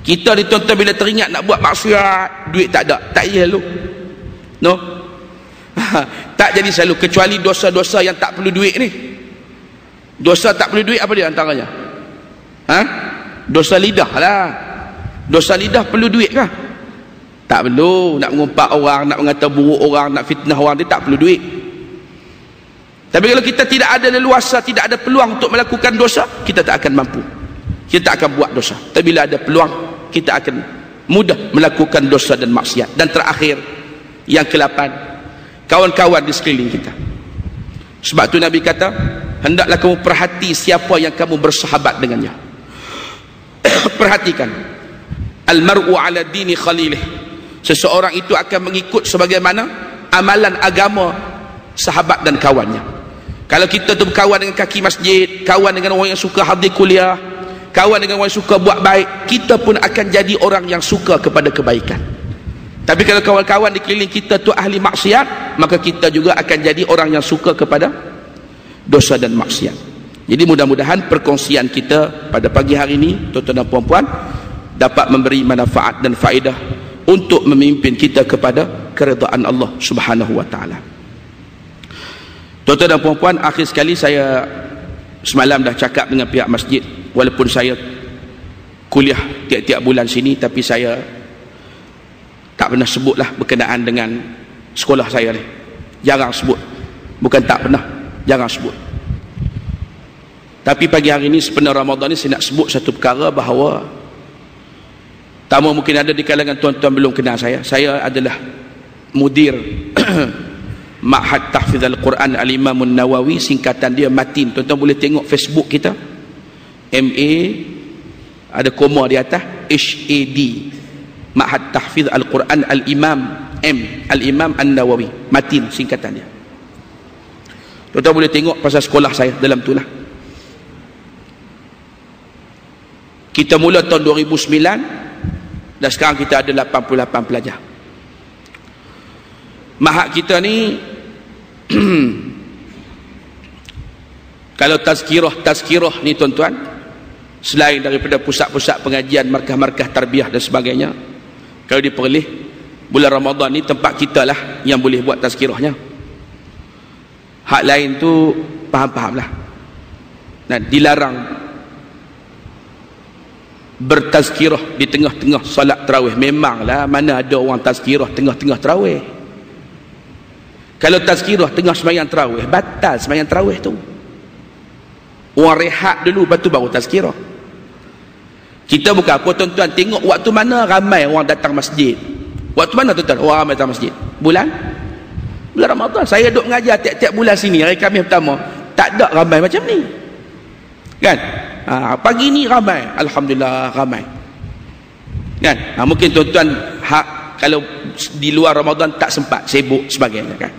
Kita ni tuan-tuan bila teringat nak buat maksiat, duit tak ada, tak ya lu. No. Tak jadi selalu, kecuali dosa-dosa yang tak perlu duit ni. Dosa tak perlu duit apa dia antaranya? Dosa lidah lah. Dosa lidah perlu duit kah? Tak perlu. Nak mengumpat orang, nak mengata buruk orang, nak fitnah orang, dia tak perlu duit. Tapi kalau kita tidak ada leluasa, tidak ada peluang untuk melakukan dosa, kita tak akan mampu, kita tak akan buat dosa. Tapi bila ada peluang, kita akan mudah melakukan dosa dan maksiat. Dan terakhir, yang ke-8, kawan-kawan di sekeliling kita. Sebab tu Nabi kata, hendaklah kamu perhati siapa yang kamu bersahabat dengannya. Perhatikan, al-mar'u ala dini khalilih, seseorang itu akan mengikut sebagaimana amalan agama sahabat dan kawannya. Kalau kita tu berkawan dengan kaki masjid, kawan dengan orang yang suka hadir kuliah, kawan dengan orang yang suka buat baik, kita pun akan jadi orang yang suka kepada kebaikan. Tapi kalau kawan-kawan di keliling kita tu ahli maksiat, maka kita juga akan jadi orang yang suka kepada dosa dan maksiat. Jadi mudah-mudahan perkongsian kita pada pagi hari ini, tuan-tuan dan puan-puan, dapat memberi manfaat dan faedah untuk memimpin kita kepada keredaan Allah Subhanahu wa taala. Tuan-tuan dan puan-puan, akhir sekali saya semalam dah cakap dengan pihak masjid, walaupun saya kuliah tiap-tiap bulan sini, tapi saya tak pernah sebutlah berkenaan dengan sekolah saya ni. Jarang sebut. Bukan tak pernah, jarang sebut. Tapi pagi hari ini sepenuh Ramadan ni saya nak sebut satu perkara, bahawa tamu mungkin ada di kalangan tuan-tuan belum kenal saya. Saya adalah mudir Ma'had Tahfiz Al-Quran Al-Imam An-Nawawi, singkatan dia MATIN. Tuan-tuan boleh tengok Facebook kita, MA ada koma di atas, HAD, Ma'had Tahfiz Al-Quran Al-Imam Al-Imam An-Nawawi, MATIN singkatan dia. Tuan-tuan boleh tengok pasal sekolah saya dalam tu lah. Kita mula tahun 2009 dan sekarang kita ada 88 pelajar. Mahad kita ni kalau tazkirah ni tuan-tuan, selain daripada pusat-pusat pengajian, markah-markah tarbiyah dan sebagainya, kalau diperlih bulan Ramadan ni tempat kita lah yang boleh buat tazkirahnya. Hak lain tu faham-faham lah. Dan dilarang bertazkirah di tengah-tengah solat tarawih. Memanglah, mana ada orang tazkirah tengah-tengah tarawih. Kalau tazkirah tengah sembahyang tarawih, batal sembahyang tarawih tu. Orang rehat dulu, lepas tu baru tazkirah. Kita bukan apa tuan-tuan, tengok waktu mana ramai orang datang masjid. Waktu mana tuan-tuan orang ramai datang masjid? Bulan Ramadan. Saya duduk mengajar tiap-tiap bulan sini, hari Khamis pertama, tak ada ramai macam ni, kan? Pagi ni ramai, alhamdulillah ramai, kan? Mungkin tuan-tuan kalau di luar Ramadan tak sempat, sibuk sebagainya, kan?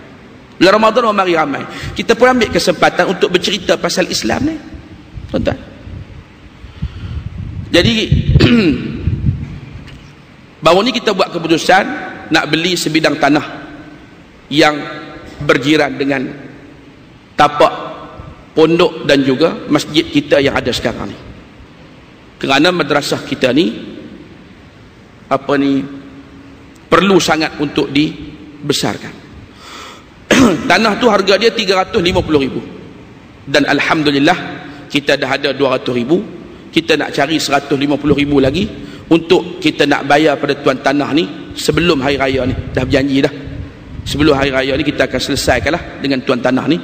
Bulan Ramadan orang mari ramai, kita pun ambil kesempatan untuk bercerita pasal Islam ni, tuan-tuan. Jadi baru ni kita buat keputusan nak beli sebidang tanah yang berjiran dengan tapak pondok dan juga masjid kita yang ada sekarang ni. Kerana madrasah kita ni perlu sangat untuk dibesarkan. Tanah tu harga dia 350,000, dan alhamdulillah kita dah ada 200,000. Kita nak cari 150,000 lagi untuk kita nak bayar pada tuan tanah ni sebelum hari raya ni. Dah berjanji dah, sebelum hari raya ni kita akan selesaikanlah dengan tuan tanah ni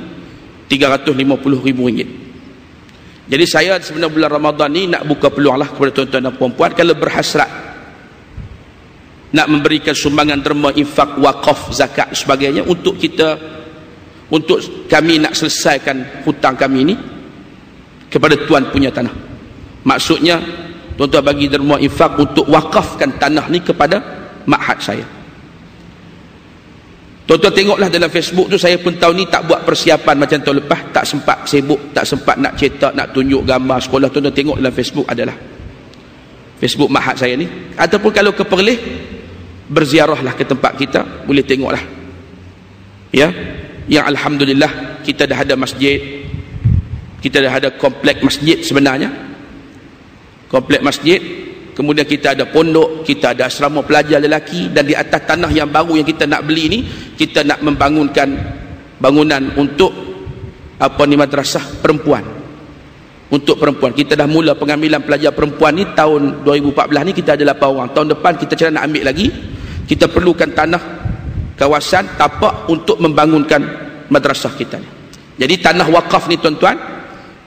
RM350,000. Jadi saya sebenarnya bulan Ramadan ni nak buka peluang lah kepada tuan-tuan dan puan-puan, kalau berhasrat nak memberikan sumbangan derma, infak, wakaf, zakat sebagainya, untuk kami nak selesaikan hutang kami ni kepada tuan punya tanah. Maksudnya tuan-tuan bagi derma infak untuk wakafkan tanah ni kepada ma'had saya. Tuan-tuan tengoklah dalam Facebook tu, saya pun tahun ni tak buat persiapan macam tahun lepas, tak sempat, sibuk, tak sempat nak cetak, nak tunjuk gambar sekolah. Tuan-tuan tengok dalam Facebook, adalah Facebook ma'had saya ni. Ataupun kalau keperlih, berziarahlah ke tempat kita, boleh tengoklah, ya, yang alhamdulillah kita dah ada masjid, kita dah ada komplek masjid. Sebenarnya komplek masjid kemudian kita ada pondok, kita ada asrama pelajar lelaki, dan di atas tanah yang baru yang kita nak beli ni, kita nak membangunkan bangunan untuk madrasah perempuan. Untuk perempuan, kita dah mula pengambilan pelajar perempuan ni tahun 2014 ni kita ada 8 orang. Tahun depan kita cara nak ambil lagi. Kita perlukan tanah kawasan tapak untuk membangunkan madrasah kita ni. Jadi tanah wakaf ni tuan-tuan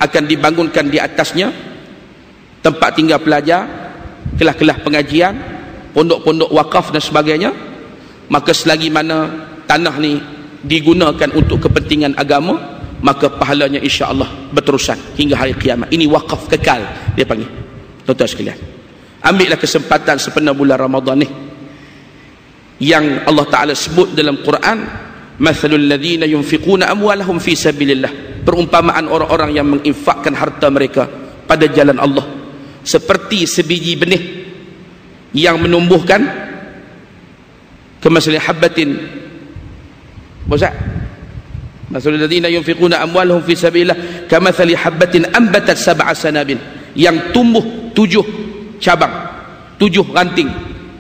akan dibangunkan di atasnya tempat tinggal pelajar, kelas-kelas pengajian, pondok-pondok wakaf dan sebagainya. Maka selagi mana tanah ni digunakan untuk kepentingan agama, maka pahalanya insya-Allah berterusan hingga hari kiamat. Ini wakaf kekal dia panggil. Tuan-tuan sekalian, ambillah kesempatan sepenuh bulan Ramadan ni yang Allah Taala sebut dalam Quran, mathalul ladzina yunfiquna amwalahum fi sabilillah, perumpamaan orang-orang yang menginfakkan harta mereka pada jalan Allah seperti sebiji benih yang menumbuhkan kemasalan habbatin. Bosan masalul ladzina yunfiquna amwalahum fi sabilillah kamathali habbatin ambatat sab'a sanabil, yang tumbuh 7 cabang, 7 ranting.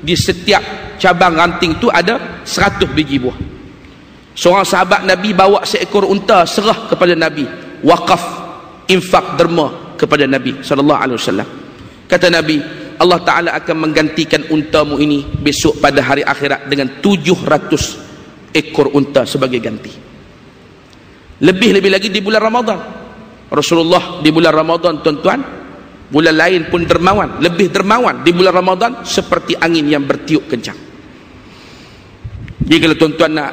Di setiap cabang ranting tu ada 100 biji buah. Seorang sahabat Nabi bawa seekor unta serah kepada Nabi, wakaf, infak, derma kepada Nabi sallallahu alaihi wasallam. Kata Nabi, Allah Taala akan menggantikan untamu ini besok pada hari akhirat dengan 700 ekor unta sebagai ganti. Lebih-lebih lagi di bulan Ramadan. Rasulullah di bulan Ramadan tuan-tuan, bulan lain pun dermawan, lebih dermawan di bulan Ramadan seperti angin yang bertiup kencang. Jadi kalau tuan-tuan nak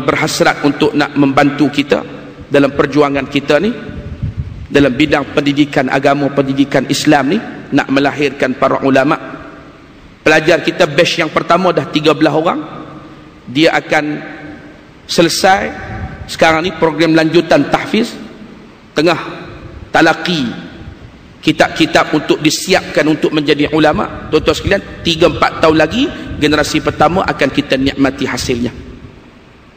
berhasrat untuk nak membantu kita dalam perjuangan kita ni dalam bidang pendidikan agama, pendidikan Islam ni, nak melahirkan para ulama. Pelajar kita batch yang pertama dah 13 orang. Dia akan selesai sekarang ni program lanjutan tahfiz, tengah talaqi kitab-kitab untuk disiapkan untuk menjadi ulama. Tuan-tuan sekalian, 3-4 tahun lagi generasi pertama akan kita nikmati hasilnya.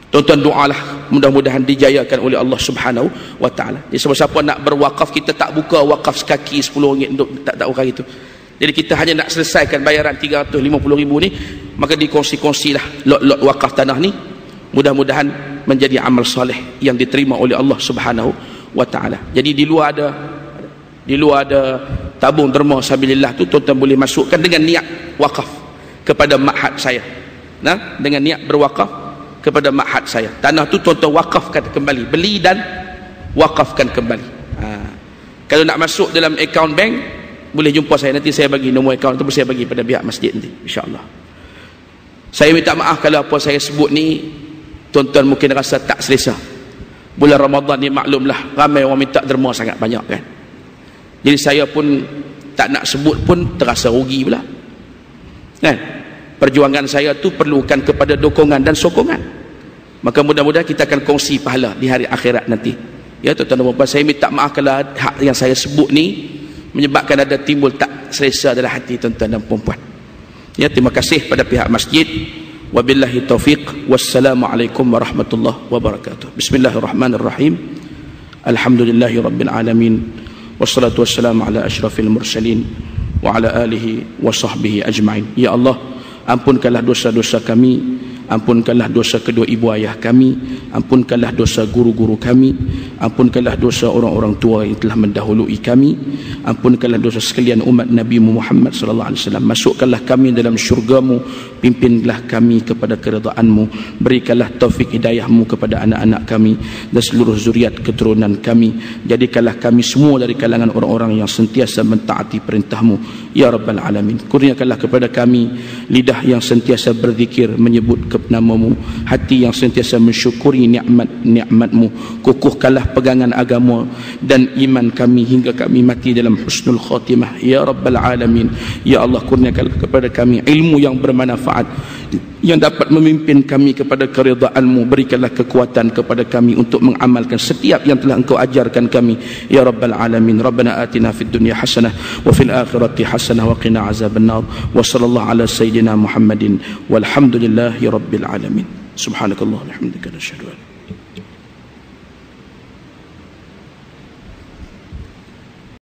Tuan-tuan doalah mudah-mudahan dijayakan oleh Allah Subhanahu wa taala. Jadi siapa-siapa nak berwakaf, kita tak buka wakaf sekaki RM10 untuk tak orang itu. Jadi kita hanya nak selesaikan bayaran RM350,000 ni, maka dikongsi-kongsilah lot-lot wakaf tanah ni. Mudah-mudahan menjadi amal soleh yang diterima oleh Allah Subhanahu wa taala. Jadi di luar ada tabung derma sabilillah tu, tuan-tuan boleh masukkan dengan niat wakaf kepada ma'had saya. Nah, dengan niat berwakaf kepada ma'had saya. Tanah tu tuan-tuan wakafkan kembali, beli dan wakafkan kembali. Kalau nak masuk dalam akaun bank, boleh jumpa saya, nanti saya bagi nombor akaun tu, saya bagi pada pihak masjid nanti, insya-Allah. Saya minta maaf kalau apa saya sebut ni tuan-tuan mungkin rasa tak selesa. Bulan Ramadan ni maklumlah ramai orang minta derma sangat banyak kan. Jadi saya pun tak nak sebut pun terasa rugi pula kan. Perjuangan saya tu perlukan kepada dukungan dan sokongan. Maka mudah-mudahan kita akan kongsi pahala di hari akhirat nanti. Ya tuan-tuan dan puan-puan, saya minta maaf kalau hak yang saya sebut ni menyebabkan ada timbul tak selesa dalam hati tuan-tuan dan puan-puan. Ya, terima kasih pada pihak masjid. Wabillahi taufiq. Wassalamualaikum warahmatullahi wabarakatuh. Bismillahirrahmanirrahim. Alhamdulillahi rabbil alamin. Wassalatu wassalamu ala asyrafil mursalin wa ala alihi wa sahbihi ajma'in. Ya Allah, ampunkanlah dosa-dosa kami, ampunkanlah dosa kedua ibu ayah kami, ampunkanlah dosa guru-guru kami, ampunkanlah dosa orang-orang tua yang telah mendahului kami, ampunkanlah dosa sekalian umat Nabi Muhammad sallallahu alaihi wasallam. Masukkanlah kami dalam syurga-Mu, pimpinlah kami kepada keridaan-Mu, berikanlah taufik hidayah-Mu kepada anak-anak kami dan seluruh zuriat keturunan kami. Jadikanlah kami semua dari kalangan orang-orang yang sentiasa mentaati perintah-Mu ya rabbal alamin. Kurniakanlah kepada kami lidah yang sentiasa berzikir menyebut nama-Mu, hati yang sentiasa mensyukuri nikmat-nikmat-Mu. Kukuhkanlah pegangan agama dan iman kami hingga kami mati dalam husnul khatimah ya rabbal alamin. Ya Allah, kurniakanlah kepada kami ilmu yang bermanfaat yang dapat memimpin kami kepada keridaan-Mu. Berikanlah kekuatan kepada kami untuk mengamalkan setiap yang telah Engkau ajarkan kami ya rabbal alamin. Rabbana atina fid dunya hasanah wa fil akhirati hasanah wa qina azabannar. Wa sallallahu ala sayyidina Muhammadin walhamdulillahi rabbil alamin. Subhanakallah walhamdulillah, asyhadu an